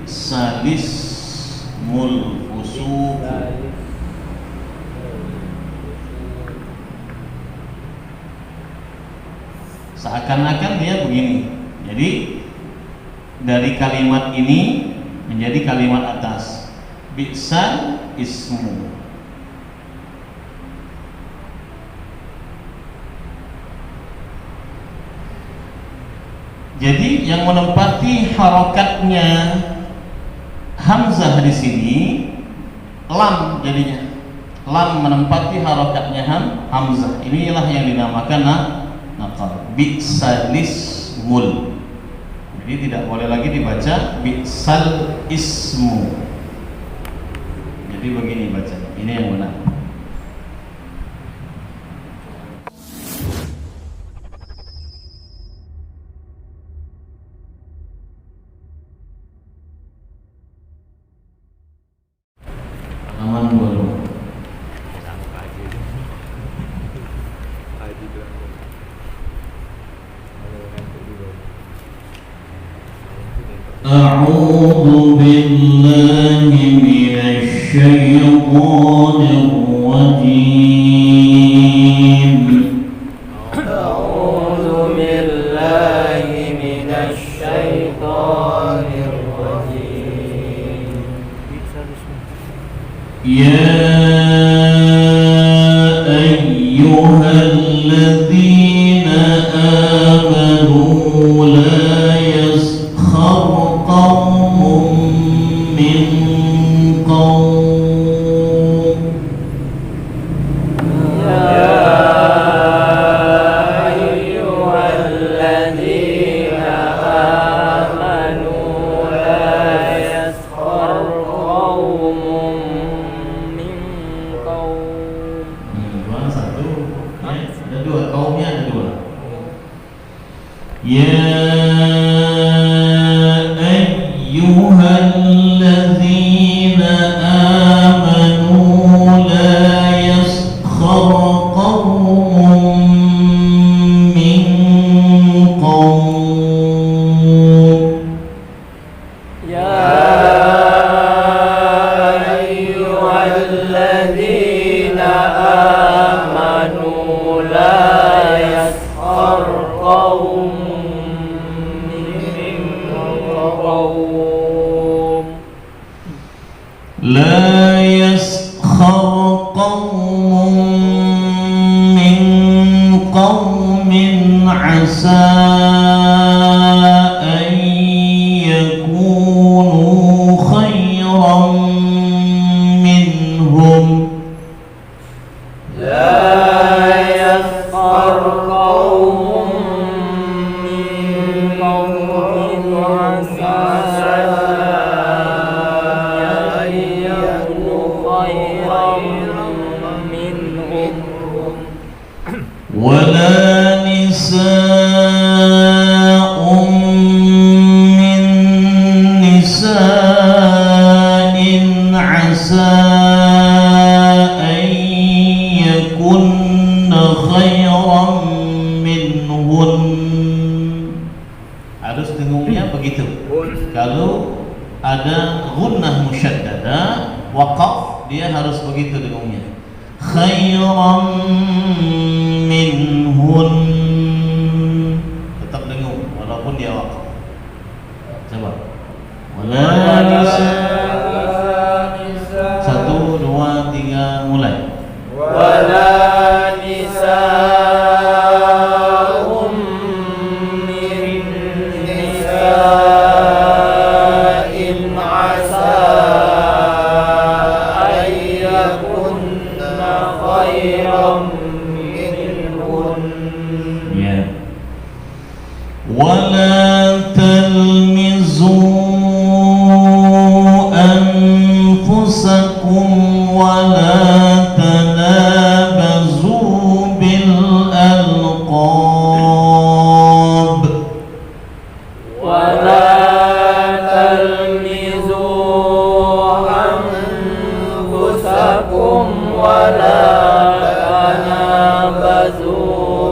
bi'salis mulfusuq. Seakan-akan dia begini. Jadi dari kalimat ini menjadi kalimat atas. Bi'sal ismu. Jadi yang menempati harokatnya hamzah di sini lam jadinya. Lam menempati harokatnya hamzah. Inilah yang dinamakan naqal. Bi'salis mul. Jadi tidak boleh lagi dibaca bi'sal ismu. Jadi begini bacanya. Ini yang benar. Halaman 20. A'udzu billahi minasy syaithanir rajim. A'udzu billahi minasy syaithanir rajim. Ya ayyuhalladzina amanu la yaskhar qaumun min qaum. Ya ayyuhalladzina amanu la yaskhar qaumun min qaum. Dua satu, ya, ada dua, kaumnya ada dua. Ya ayyuhalladzina amanu la yaskhar qaumun min qaum. Ya ayyuhalladzina amanu la yaskhar qaumun min qaum. La yaskhar qaumun min qaumin asa an yakunu khairan minhum. La yaskhar qaumun min qaumin asa an yakunu khairan minhum. Wala nisa'un min nisa'in asa an yakunna khairan minhun. Harus dengungnya begitu. Kalau ada gunnah musyaddada waqaf, dia harus begitu dengungnya. Khairan minhun. Tetap dengung walaupun dia waqaf. Coba. Wala satu dua tiga mulai. Wala nisa'un min nisa'in asa an yakunna khairan minhun. Ya. Wala talmizu anfusakum wala tanabazu bil alqab. Wala talmizu anfusakum wala tanabazu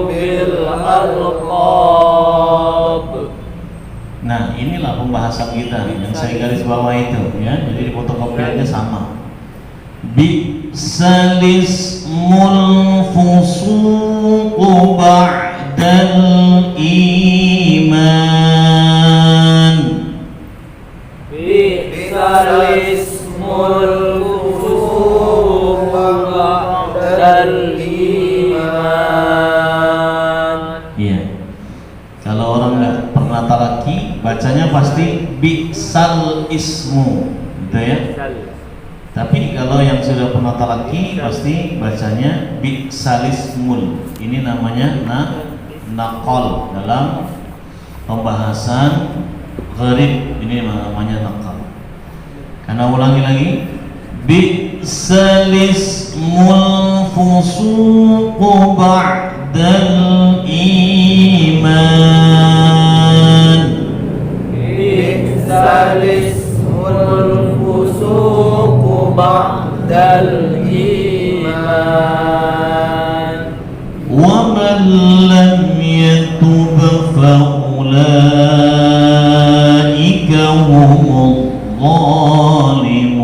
bil alqab. Nah, inilah pembahasan kita yang saya garis bawahi. fi'ilnya sama. Bi'sal ismul fusuqu ba'dal iman. Bi'sal ismul fusuqu ba'dal iman. Iya. Kalau orang nggak pernah talaki, bacanya pasti bi'sal ismu, gitu ya. Tapi kalau yang sudah pernah talaki pasti bacanya bi'salismul. Ini namanya naqal dalam pembahasan gharib. Ini namanya naqal. Karena ulangi lagi, bi'salismul fusuqu ba'dal iman. Bi'salismul fusuqu ba'dal iman. Wa man lam yatub fa ulaika humudh dhalimun.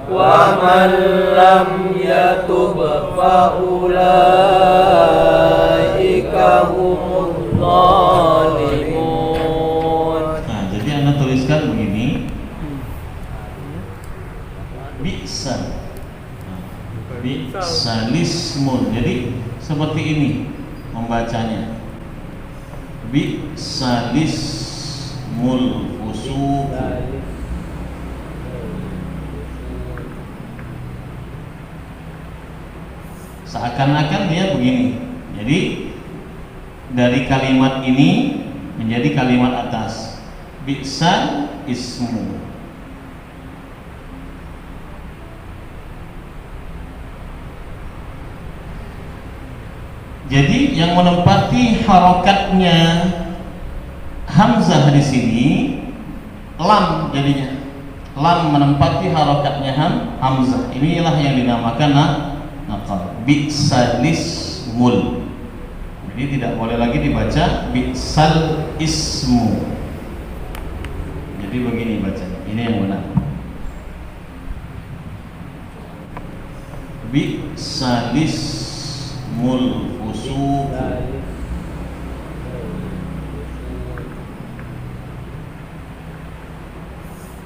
Wa man lam yatub fa ulaika humudz zalimun. Nah, jadi Anda tuliskan begini. Bi'sal. Bi'salismun. Jadi seperti ini membacanya. Bi'salismul fusuq. Seakan-akan dia begini. Jadi dari kalimat ini menjadi kalimat atas. Bi'sal ismu. Jadi yang menempati harokatnya hamzah di sini lam jadinya. Lam menempati harokatnya hamzah. Inilah yang dinamakan naqal. Bi'salismul. Jadi tidak boleh lagi dibaca bi'sal ismu. Jadi begini bacanya. Ini yang benar. Bi'salismul fusuq.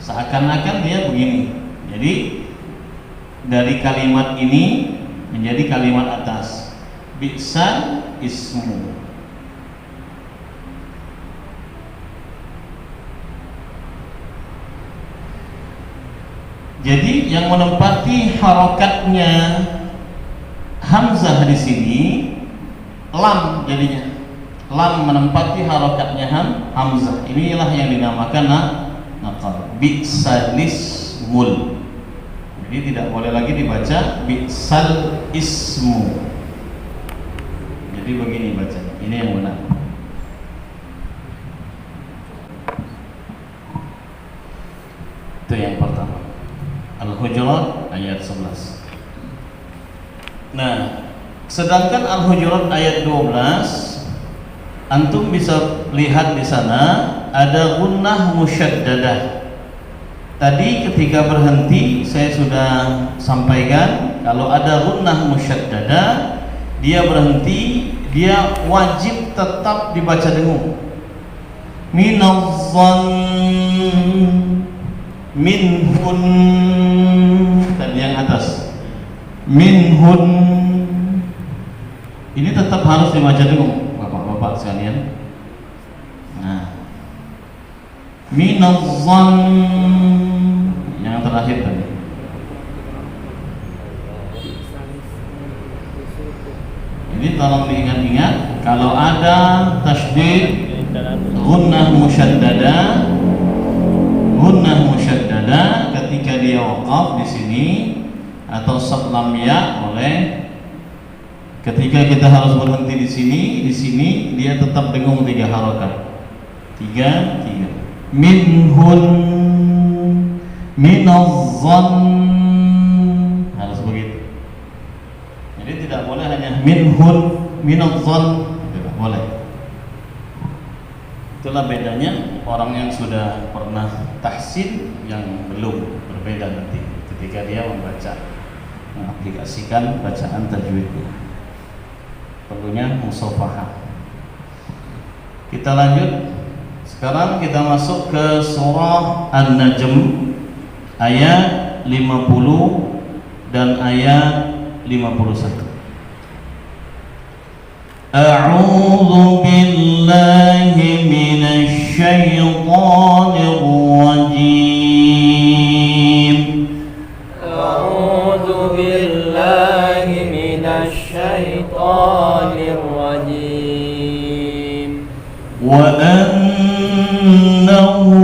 Seakan-akan dia begini. Jadi dari kalimat ini menjadi kalimat atas. Bi'sal ismu. Jadi yang menempati harokatnya hamzah di sini lam jadinya. Lam menempati harokatnya hamzah. Inilah yang dinamakan naqal. Bi'salismul. Jadi tidak boleh lagi dibaca bi'sal ismu. Jadi begini bacanya. Ini yang benar. Itu yang pertama. Al-Hujurat ayat 11. Nah, sedangkan Al-Hujurat ayat 12 antum bisa lihat di sana ada gunnah musyaddadah. Tadi ketika berhenti saya sudah sampaikan kalau ada gunnah musyaddadah dia berhenti, dia wajib tetap dibaca dengung. Minazzan minhun, tadi yang atas minhun ini tetap harus dibaca dengung bapak-bapak sekalian. Nah, minazzan yang terakhir tadi. Jadi tolong diingat-ingat kalau ada tasydid gunnah musyaddada ketika dia waqaf di sini atau sablam ya boleh. Ketika kita harus berhenti di sini dia tetap dengung 3 harokat. 3 minhun minazzan harus begitu. Jadi tidak boleh hanya minhun minazzan, tidak boleh. Itulah bedanya orang yang sudah pernah tahsin, yang belum, berbeda nanti ketika dia membaca, mengaplikasikan bacaan tajwidnya. Perlunya musafahah. Kita lanjut. Sekarang kita masuk ke surah An-Najm ayat 50 dan ayat 51. A'udzu billahi minasy syaithanir rajim. A'udzu billahi minasy syaithanir rajim. Wa annahu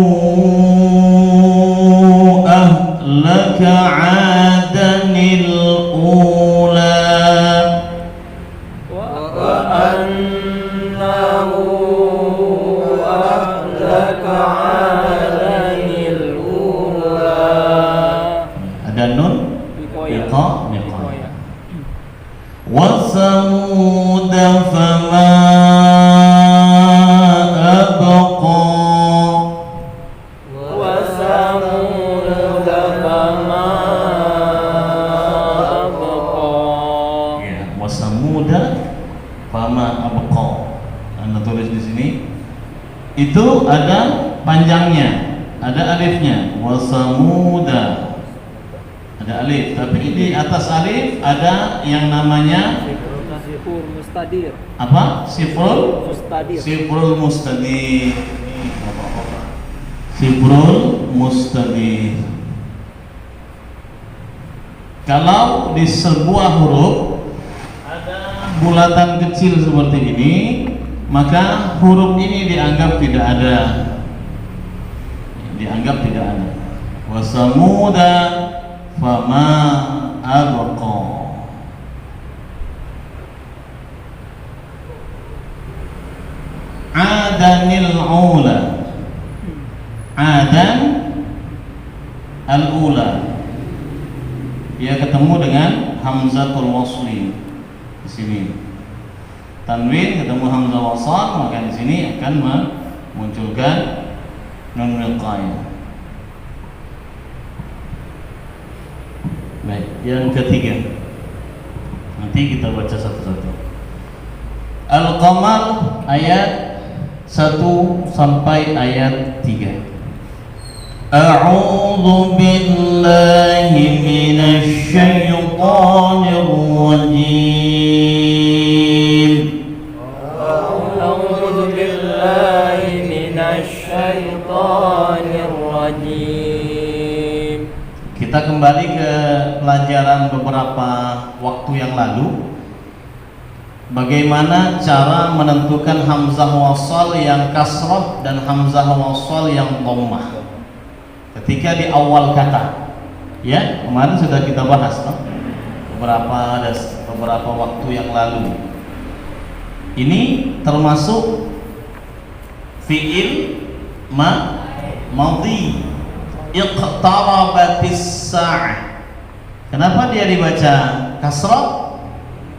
ahlaka 'adanil ula. Ada nun biqa niqaya. Wa samud fama abqa. Wa samud fama abqa. Ya, wa samud fama abqa. Anda tulis di sini. Itu ada panjangnya, ada alifnya. Wa samuda. Ada alif, tapi di atas alif ada yang namanya Sifrul mustadir. apa? Sifrul Mustadir. Sifrul mustadir. Sifrul mustadir. Kalau di sebuah huruf ada bulatan kecil seperti ini, maka huruf ini dianggap tidak ada. Dianggap tidak ada. Wa samuda fama abqa. Adanil ula. Adan al-ula. Dia ketemu dengan hamzatul wasli di sini. Tanwin ketemu hamzah wasal, maka di sini akan memunculkan nun wiqayah. Baik, yang ketiga. Nanti kita baca satu-satu. Al-Qamar ayat 1 sampai ayat 3. A'udzu billahi minasy syaithanir rajim. A'udzu billahi minasy syaithanir rajim. Kita kembali ke pelajaran beberapa waktu yang lalu. Bagaimana cara menentukan hamzah wasal yang kasrah dan hamzah wasal yang dhammah ketika di awal kata. Ya, kemarin sudah kita bahas, no? beberapa waktu yang lalu. Ini termasuk fi'il madhi. Iqtarabatis sa'ah. Kenapa dia dibaca kasrah?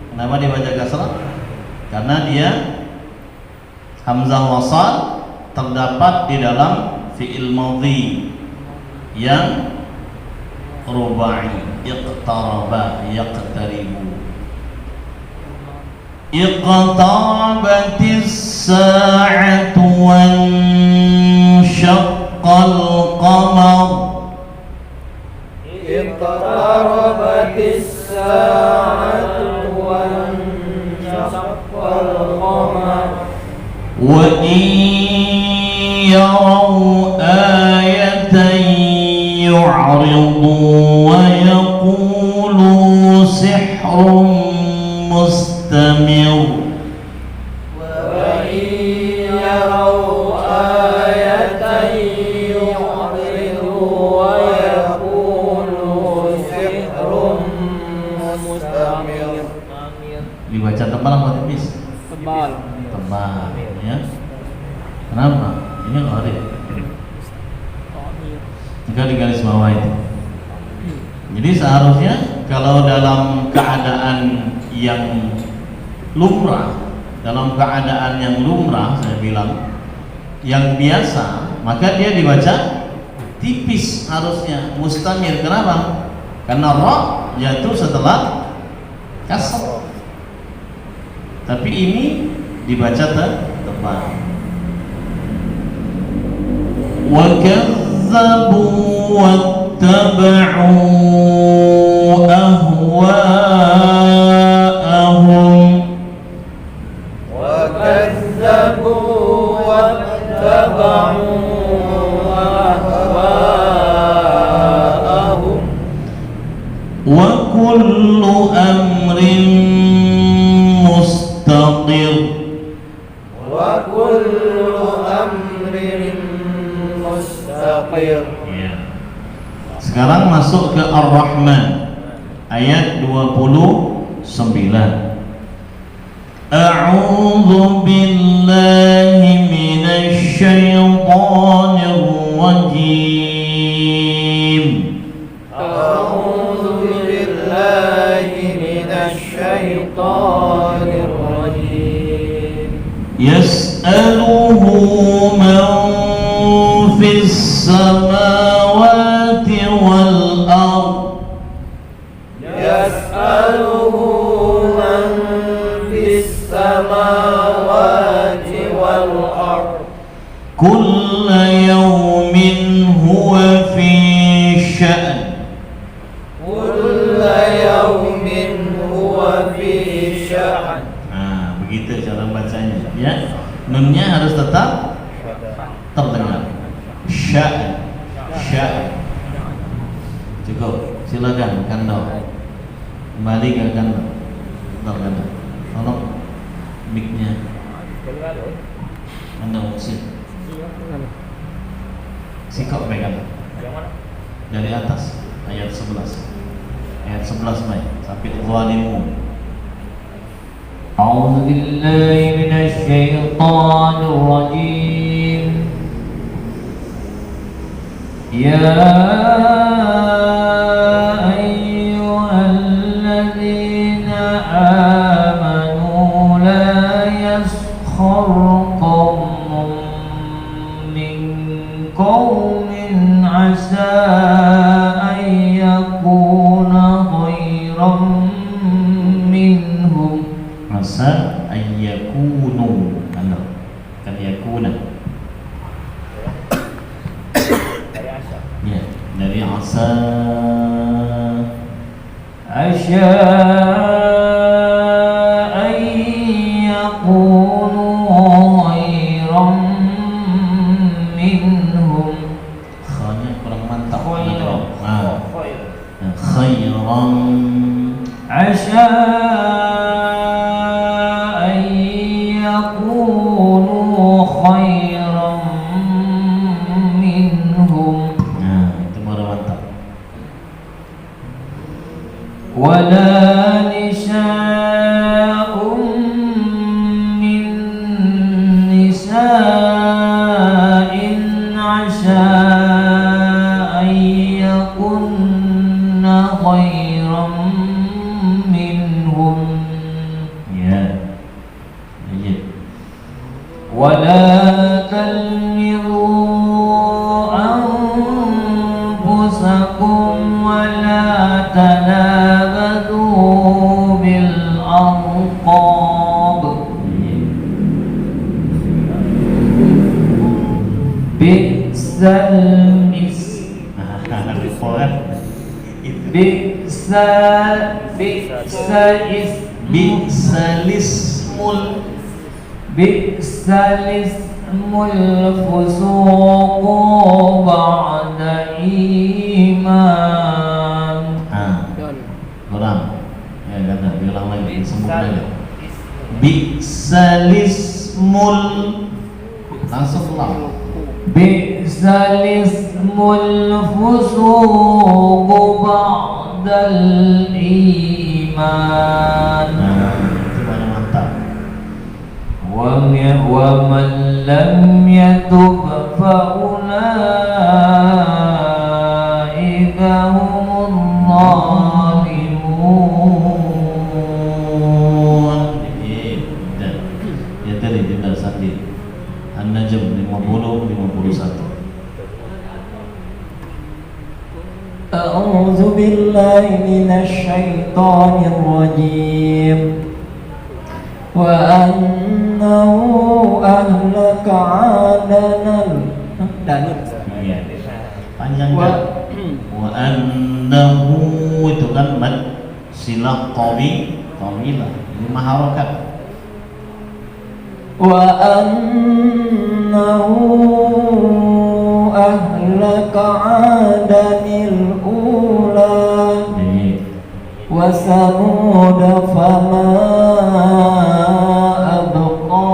Kenapa dibaca kasrah? Karena dia hamzah wasal terdapat di dalam fi'il madhi yang rubai. Iqtaraba, yaqtaribu. Iqtarabatis sa'atu wan syaqqal qamar. Iqtarabatis sa'atu wan syaqqal qamar. Wa in yaraw ayatan yu'ridu wa yaqulu sihrun mustamir. Wa in yaraw ayatan yu'ridu wa yaqulu sihrun mustamir. Dibaca tebal apa tipis? Tebal. Tebal, ya. Kenapa? Ini gharib. Jika di garis bawah itu. Jadi seharusnya kalau dalam keadaan yang lumrah, saya bilang yang biasa maka dia dibaca tipis harusnya mustamir. Kenapa? Karena ra jatuh setelah kasrah. Tapi ini dibaca tebal. Wa kadzabu wattaba'u ahwa'ahum. وكذبوا واتبعوا أهواءهم وكل أمر مستقر. وكل أمر مستقر. Sekarang masuk ke Ar-Rahman ayat 29. A'udzu billahi minasy syaithanir rajim. A'udzu billahi minasy syaithanir rajim. Yas'aluhu man fis samawati wal ardh. Yas'aluhu man fis samawati wal ardh. Kulla yawmin huwa fi sya'n. Kulla yawmin huwa fi sya'n. Nah, begitu cara bacanya ya. Nunnya harus tetap terdengar. Sya'n. Sya'n. Cukup. Silakan Kando. Kembali ke Kando. Bentar Kando. Tolong mic-nya. Kando musik. Sikok pegang. Dari atas ayat 11. Ayat 11 baik sampai zalimun. أعوذ بالله من الشيطان الرجيم. يا أيها الذين آمنوا لا يسخر قوم من قوم عسى أن يكون خيرا منهم. Masa ayyakunu anda kan yakuna ya dari asa عسى أن يكونوا خيرا منهم. khanya kurang mantap. خيرا Khairan عسى أن يكونوا خيرا منهم. nah itu baru mantap. ولا نساء من نساء عسى أن يكن خيرا منهم. Ya iya. ولا تلمزوا أنفسكم ولا تنابذوا بالألقاب. بئس الاسم بئس بئس الاسم الفسوق بعد إيمان. Kurang ya kata diulang lagi sambung lagi. Bi'salismul langsung ulang. بئس الاسم الفسوق بعد الإيمان. Itu paling mantap. ومن لم يتب فأولئك هم الظالمون. Ya tadi kita sakit An-Najm 50 51. أعوذ بالله من الشيطان الرجيم وأنه أهلك عادنا Iya. Panjangkan. Wa annahu itu kan mad silah qawilah. Ini maharokat. Wa annahu ahlaka 'adanil ula wa samud fama abqa.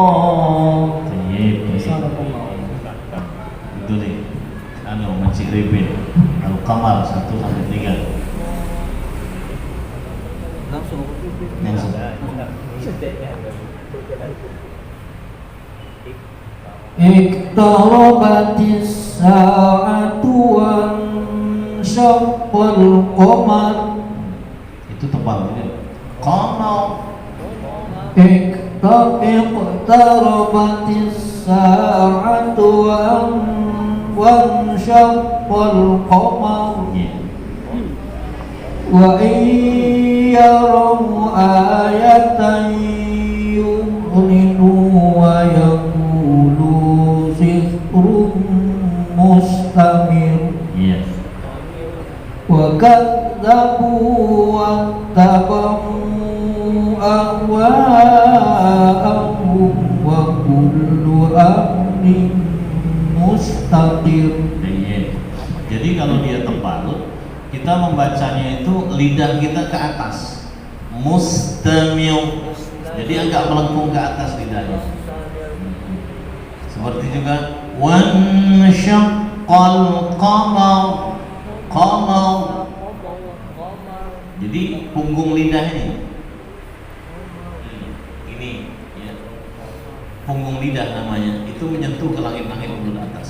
Itu nih Makcik Ribin Al-Qamar 1-3 langsung Iqtarabatis sa'atu wan syaqqal qamar. Itu tebal ini. Qamar. Iqtarabatis sa'atu wan syaqqal qamar. Wa iyyaru ayatan yu'minu wa yaqulu sihrun mustamir. Wa kadzabu wattaba'u ahwa'ahum wa kullu amrin mustaqir. Jadi kalau dia tebal, kita membacanya itu lidah kita ke atas, mustamil. Jadi agak melengkung ke atas lidahnya. Seperti juga wan syaqqal qamar. Qamar. Jadi punggung lidah ini ya. Punggung lidah namanya, itu menyentuh ke langit-langit mulut atas.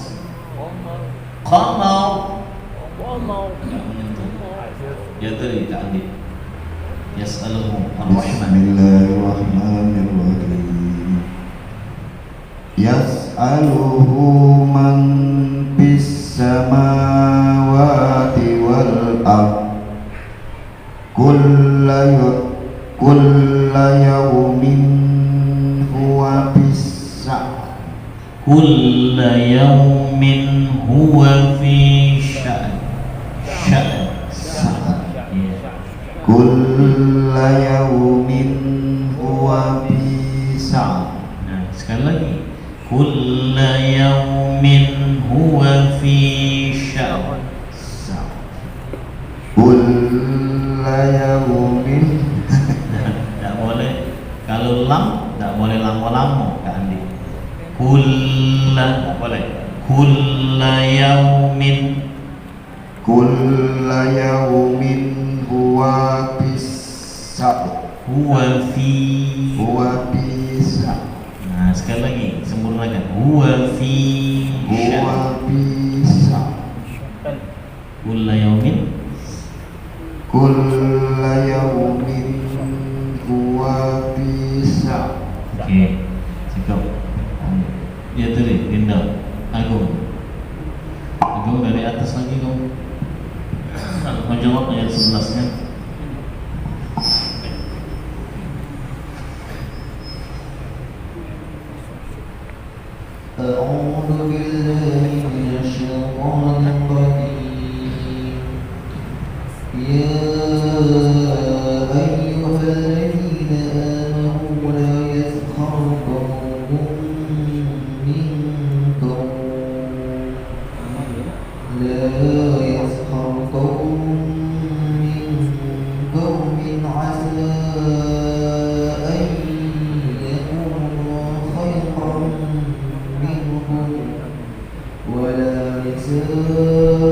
Qamar. Enggak menyentuh. Ya tadi Kak Andi. Yas'aluhu ar-Rahman. Bismillahirrahmanirrahim. Yas'aluhu man bis samawati wal ard. Kulla yawmin huwa bis sa'a. Kulla yawmin huwa fi sya'n. Kulla yawmin huwa fi sa'a. Nah, sekali lagi. Kulla yawmin huwa fi sya'n. Kulla yawmin. Tidak boleh. Kalau lam, tidak boleh lamo-lamo Kak Andi. Kulla, tidak boleh. Kulla yawmin. Kulla yawmin huwa bisa. Huwa fi. Huwa bisa. Nah, sekali lagi sempurnakan. Huwa fi. Huwa bisa. Kulla yawmin. Kulla yawmin huwa bisa. Oke, cukup. Ya tadi, Dinda, Agung dari atas lagi kamu. Mau jawab ayat 11-nya. A'udzu billahi minasy syaithanir rajim. Ya ayyuhalladzina amanu la yaskhar qawmun min qawmin la yaskhar qawmun min qawmin 'asaa an yakunu khayran minhum wa la nisaa'un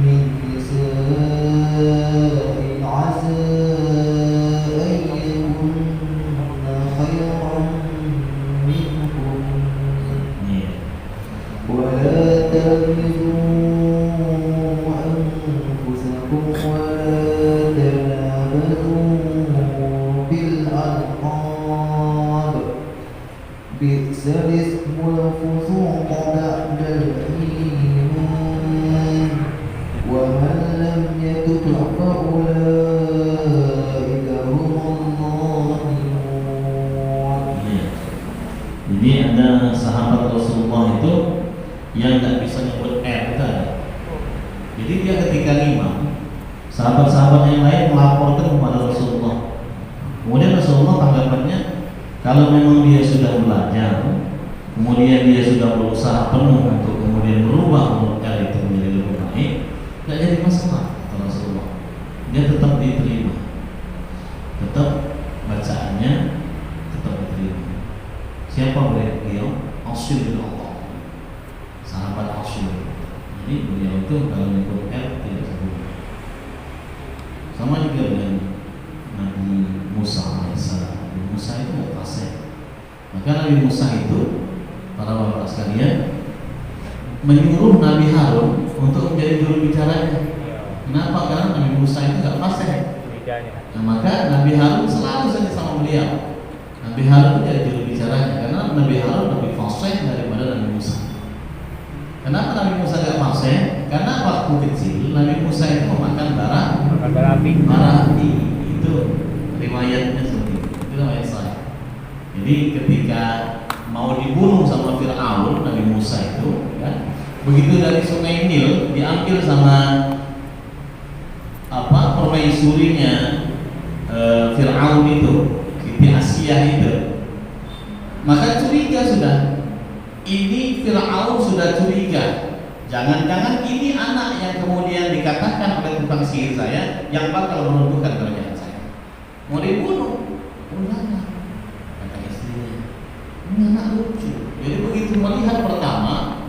min nisaa'in 'asaa an yakunna khayran minhum wa la talmizuu anfusakum wa la tanabazuu bil alqab. Bi'sal ismul fusuq ba'dal iman. Jadi dia ketika ngimam, sahabat-sahabat yang lain melaporkan kepada Rasulullah. Kemudian Rasulullah tanggapannya, kalau memang dia sudah belajar, kemudian dia sudah berusaha penuh untuk kemudian merubah huruf L itu menjadi lebih baik, nggak jadi masalah kata Rasulullah. Dia tetap diterima, tetap bacaannya tetap diterima. Siapa beliau? Asyir bin Allah, sahabat Asyir. Jadi beliau itu kalau menyebut L tidak sebut. Sama juga dengan Nabi Musa alaihissalam. Nabi Musa itu nggak fasih. Maka Nabi Musa itu, para bapak sekalian, menyuruh Nabi Harun untuk menjadi juru bicaranya. Kenapa? Karena Nabi Musa itu nggak fasih. Nah, maka Nabi Harun selalu saja sama beliau. Nabi Harun jadi juru bicaranya karena Nabi Harun lebih fasih daripada Nabi Musa. Kenapa Nabi Musa nggak fasih? Karena waktu kecil Nabi Musa itu memakan bara api. Itu riwayatnya seperti itu. Itu riwayat saya. Jadi ketika mau dibunuh sama Fir'aun, Nabi Musa itu, kan, begitu dari Sungai Nil diambil sama permaisurinya Fir'aun itu, Siti Asia itu, maka curiga sudah. Ini Fir'aun sudah curiga. Jangan-jangan ini anak yang kemudian dikatakan oleh tukang sihir saya yang bakal meruntuhkan kerajaan saya. Mau dibunuh, enggak, kata istrinya. Ini anak lucu. Jadi begitu melihat pertama,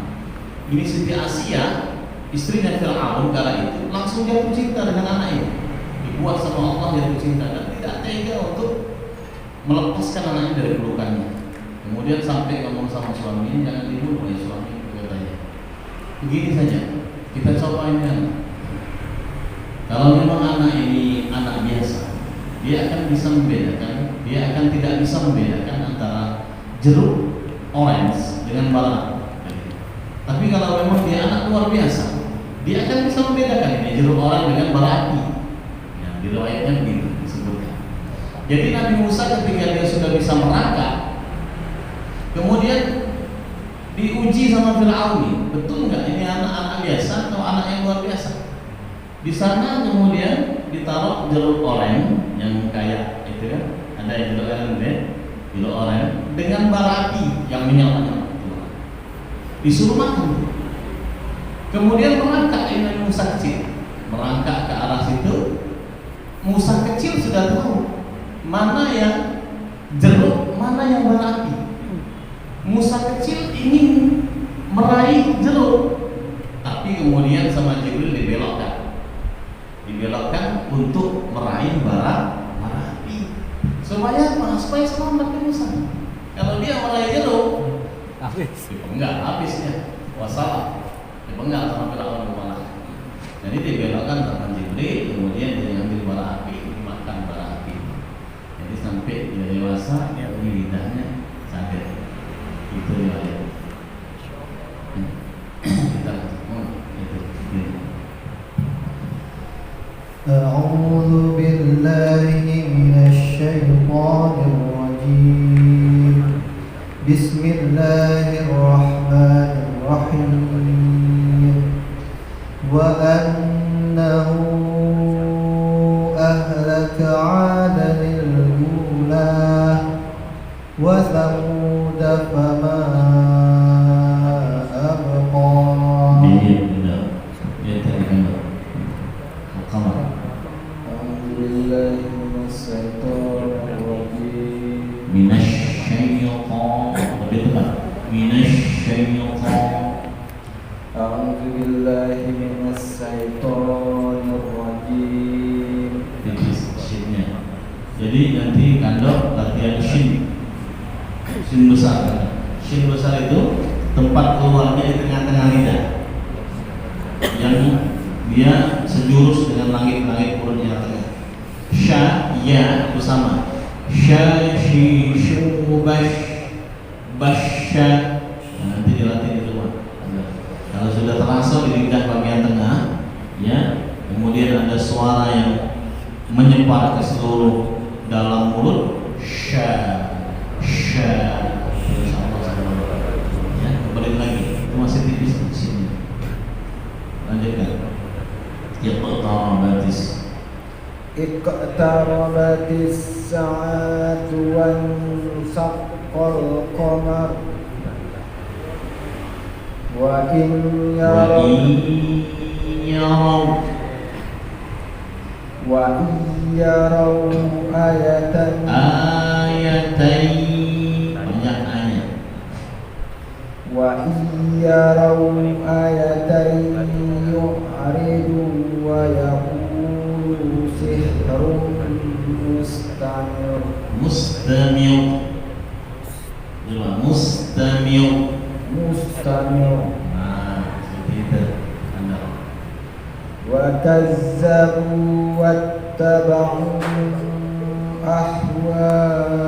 ini Siti Asia, istrinya Fir'aun kala itu, langsung jatuh cinta dengan anak ini. Dibuat sama Allah jatuh cinta dan tidak tega untuk melepaskan anaknya dari pelukannya. Kemudian sampai ngomong sama suaminya, jangan dibunuh ya suami, katanya. Begini saja, kita coba ini anak. Kalau memang anak ini anak biasa, dia akan bisa membedakan, dia akan tidak bisa membedakan antara jeruk orange dengan bara. Tapi kalau memang dia anak luar biasa, dia akan bisa membedakan ini jeruk orange dengan bara api. Ya, di riwayatnya begitu disebutkan. Jadi Nabi Musa ketika dia sudah bisa merangkak, kemudian diuji sama Fir'aun, betul nggak ini anak-anak biasa atau anak yang luar biasa? Di sana kemudian ditaruh jeruk oranye yang kayak itu kan, ada jeruk oranye, jeruk oranye dengan bara api yang menyala-nyala. Disuruh makan. Kemudian merangkak ini Musa kecil, merangkak ke arah situ. Musa kecil sudah tahu mana yang jeruk, mana yang bara api. Musa kecil ingin meraih jeruk, tapi kemudian sama Jibril dibelokkan untuk meraih bara api. Supaya selamat Musa. Kalau dia meraih jeruk, dipenggal habisnya, wassalam, dipenggal sama Fir'aun kepala. Jadi dibelokkan sama Jibril, kemudian dia ambil bara api, dimakan bara api. Jadi sampai dia dewasa, dia lidahnya sadar. Itu riwayat. Kita itu. أعوذ بالله من الشيطان الرجيم. بسم الله الرحمن الرحيم. وأنه أهلك عادا الأولى وثمود فما أبقى. أعوذ بالله من الشيطان الرجيم. أعوذ بالله من الشيطان الرجيم. Jadi nanti kandok latihan shin besar. Shin besar itu tempat keluarnya di tengah-tengah lidah, yang dia sejurus dengan langit-langit urut yang tengah. Sya, ya itu sama. Sya, shi, shu, basya. Nanti dilatih di rumah. Kalau sudah terasa di lidah bagian tengah, ya, kemudian ada suara yang menyebar ke seluruh dalam mulut. Sya, ya, kembali lagi. Itu masih tipis di sini. Lanjutkan. Iqtarabatis. Iqtarabatis sa'atu wan saqqal qamar wa in yaraw ayatan banyak ayat. Wa yaraw ayatan yu'ridu wa yaqulu sihrun mustamir. Nah, seperti itu. Anda. Wa kazzabu wattaba'u ahwa'ahum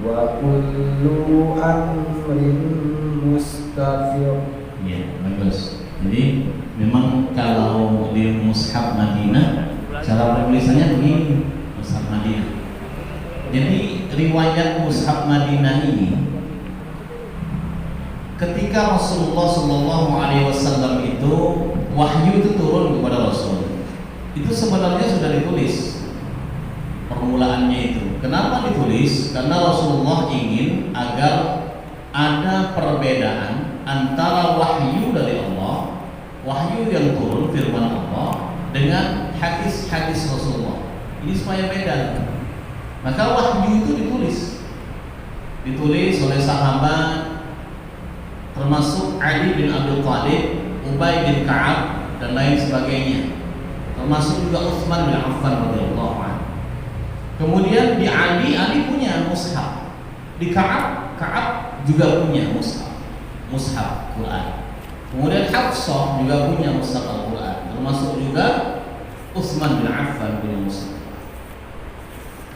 wa kullu amrin mustaqir. Ya, bagus. Jadi memang kalau di Mushaf Madinah cara penulisannya begini, Mushaf Madinah. Jadi riwayat Mushaf Madinah ini ketika Rasulullah Shallallahu Alaihi Wasallam itu wahyu itu turun kepada Rasul, itu sebenarnya sudah ditulis permulaannya itu. Kenapa ditulis? Karena Rasulullah ingin agar ada perbedaan antara wahyu dari Allah, wahyu yang turun firman Allah, dengan hadis-hadis Rasulullah. Ini supaya beda. Maka wahyu itu ditulis oleh sahabat, termasuk Ali bin Abi Thalib, Ubay bin Ka'ab dan lain sebagainya, termasuk juga Utsman bin Affan radhiyallahu anhu. Kemudian di Ali punya mushaf, di Ka'ab juga punya mushaf Quran. Kemudian Hafsah juga punya mushaf Al-Quran, termasuk juga Utsman bin Affan punya mushaf.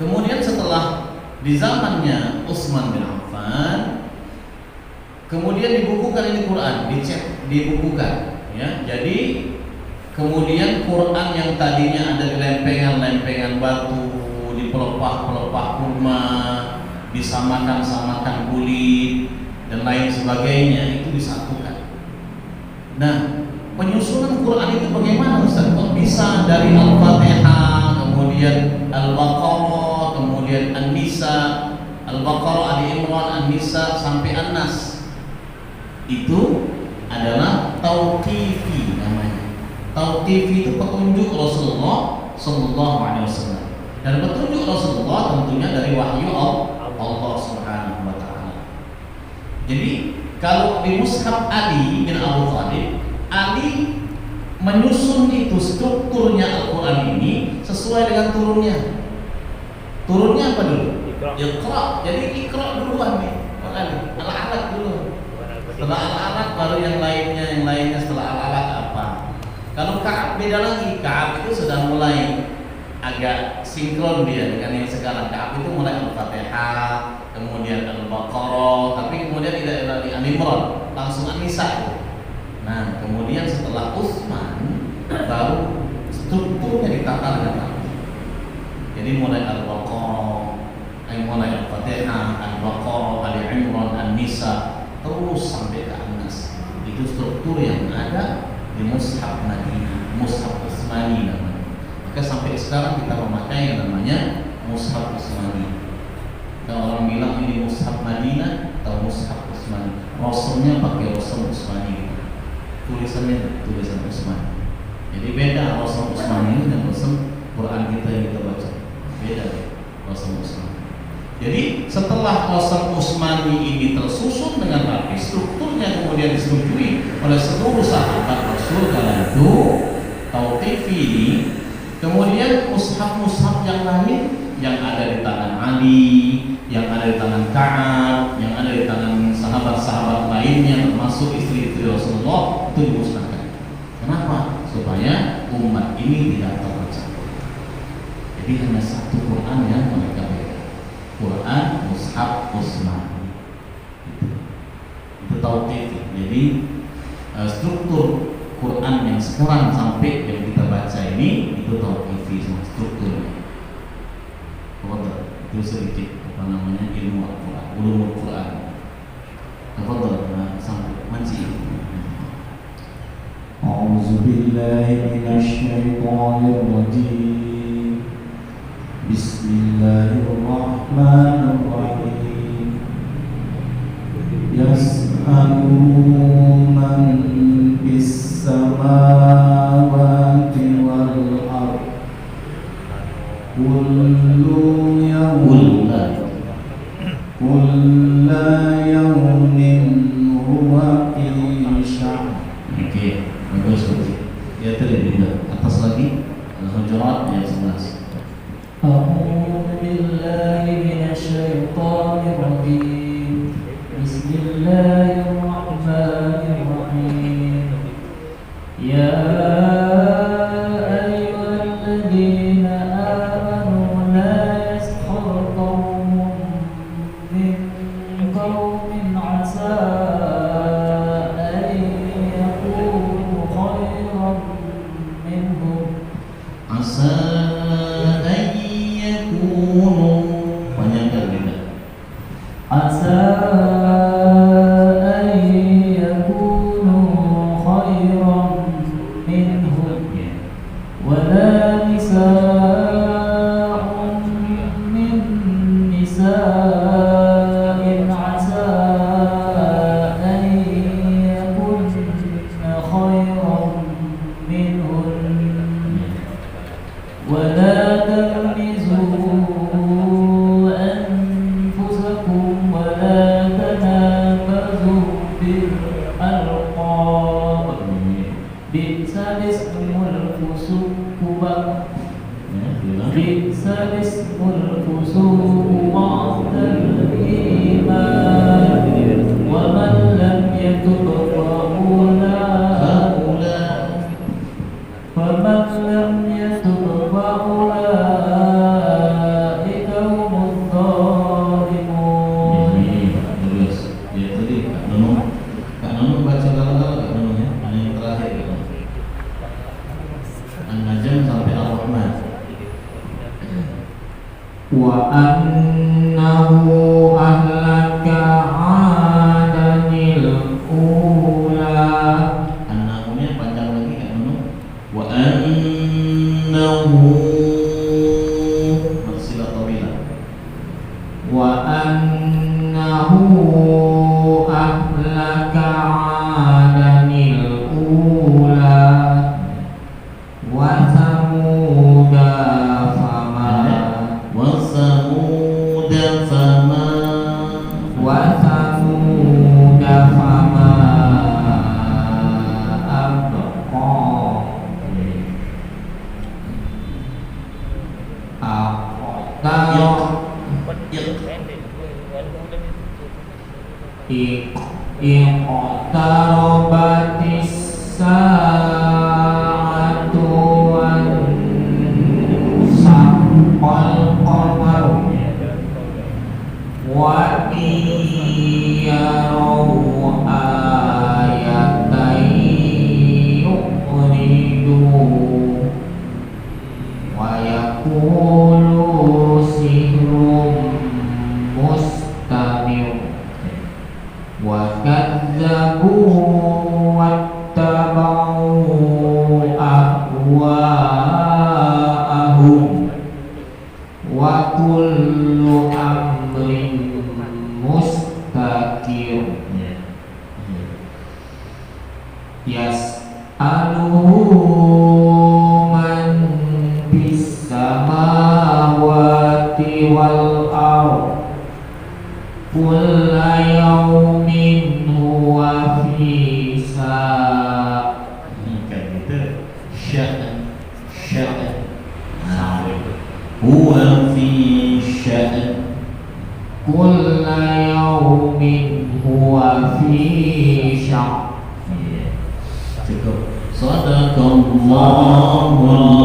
Kemudian setelah di zamannya Utsman bin Affan, kemudian dibukukan ini Quran, dibukukan, ya. Jadi kemudian Quran yang tadinya ada di lempengan-lempengan batu, di pelepah-pelepah kurma, disamakan kulit dan lain sebagainya, itu disatukan. Nah, penyusunan Quran itu bagaimana, Ustaz? Kok bisa dari Al-Fatihah, kemudian Al-Baqarah, kemudian An-Nisa, Al-Baqarah, Ali Imran, An-Nisa sampai An-Nas? Itu adalah tauqifi namanya. Tauqifi itu petunjuk Rasulullah Sallallahu Alaihi Wasallam. Dan petunjuk Rasulullah tentunya dari wahyu Allah Subhanahu Wa Taala. Jadi kalau di mushaf Ali bin Abi Thalib, Ali menyusun itu strukturnya Al-Quran ini sesuai dengan turunnya. Turunnya apa dulu? Iqra. Jadi Iqra duluan nih, Al-Alaq dulu. Setelah Al-Alaq baru yang lainnya setelah Al-Alaq apa? Kalau Ka'ab beda lagi. Ka'ab itu sudah mulai agak sinkron dia dengan yang sekarang. Ka'ab itu mulai Al-Fatihah, kemudian Al-Baqarah, tapi kemudian tidak dari Al-Imran, langsung An-Nisa. Nah, kemudian setelah Utsman baru strukturnya ditata dengan rapi. Jadi mulai Al-Baqarah, mulai Al-Fatihah, Al-Baqarah, Ali Imran, An-Nisa, terus sampai ke An-Nas. Itu struktur yang ada di Mushaf Madinah, Mushaf Utsmani namanya. Maka sampai sekarang kita memakai yang namanya Mushaf Utsmani. Kalau orang bilang ini Mushaf Madinah atau Mushaf Utsmani, rasulnya pakai rasul Utsmani, tulisannya tulisan Utsmani. Jadi beda rasul Utsmani dengan rasul Quran kita yang kita baca, beda rasul Utsmani. Jadi setelah rasul Utsmani ini tersusun dengan rapi, strukturnya kemudian disetujui oleh seluruh sahabat Rasul kala itu, tauqifi ini. Kemudian mushaf-mushaf yang lain yang ada di tangan Ali, yang ada di tangan Ka'ab, yang ada di tangan sahabat-sahabat lainnya termasuk istri-istri Rasulullah itu dimusnahkan. Kenapa? Supaya umat ini tidak terpecah. Jadi hanya satu Quran yang mereka beda. Quran Mushaf Utsmani. Itu tauqifi. Jadi struktur Quran yang sekarang sampai yang kita baca ini itu tauqifi strukturnya. Itu sedikit ilmu Al-Quran, ulumul Quran. Sampai manci. بالله من الشيطان الرجيم بسم الله الرحمن الرحيم يسأله من في السماوات والأرض كل يوم هو في شأن. Oke, bagus. Ya terlihat atas lagi Al-Hujurat ayat 11. أعوذ بالله من الشيطان الرجيم بسم الله الرحمن الرحيم يا أيها الذين آمنوا لا يسخر قوم من قوم عسى أن يكونوا خيرا منهم Asa an yakunu panjangkan beda. عسى أن يكونوا خيرا منهم ولا نساء من نساء عسى أن يكن خيرا منهن ولا تلمزوا أنفسكم ولا تنابزوا بالألقاب بئس الاسم الفسوق بئس الاسم الفسوق بعد الإيمان ومن لم يتب فأولئك هم الظالمون. Terus ya tadi Kak Nunung baca galau-galau Kak Nunung ya. Yang terakhir ya. An-Najm sampai Ar-Rahman. Wa annahu ahlaka 'adanil ula. An-Nahumnya panjang lagi Kak Nunung. Wa annahu bersilah tawila. Wa annahu ahlaka 'adanil ula wa samuda fama Wa samuda fama wa samuda fama abqa iqtarabatis sa'atu wan saqqal qamar wa iyaraw ayatan yuqridu wa yaqulu sihrun mustamir wa kadzabu wattaba'u ahwa'ahum wa kullu amrin mustaqir yas'aluhu man bis samawati wal ardh kulla yawmin huwa fi sa'. Kayak gitu. Sya'an huwa fi sya'an. Kulla yawmin huwa fi sya'. Cukup. Sadaqallahul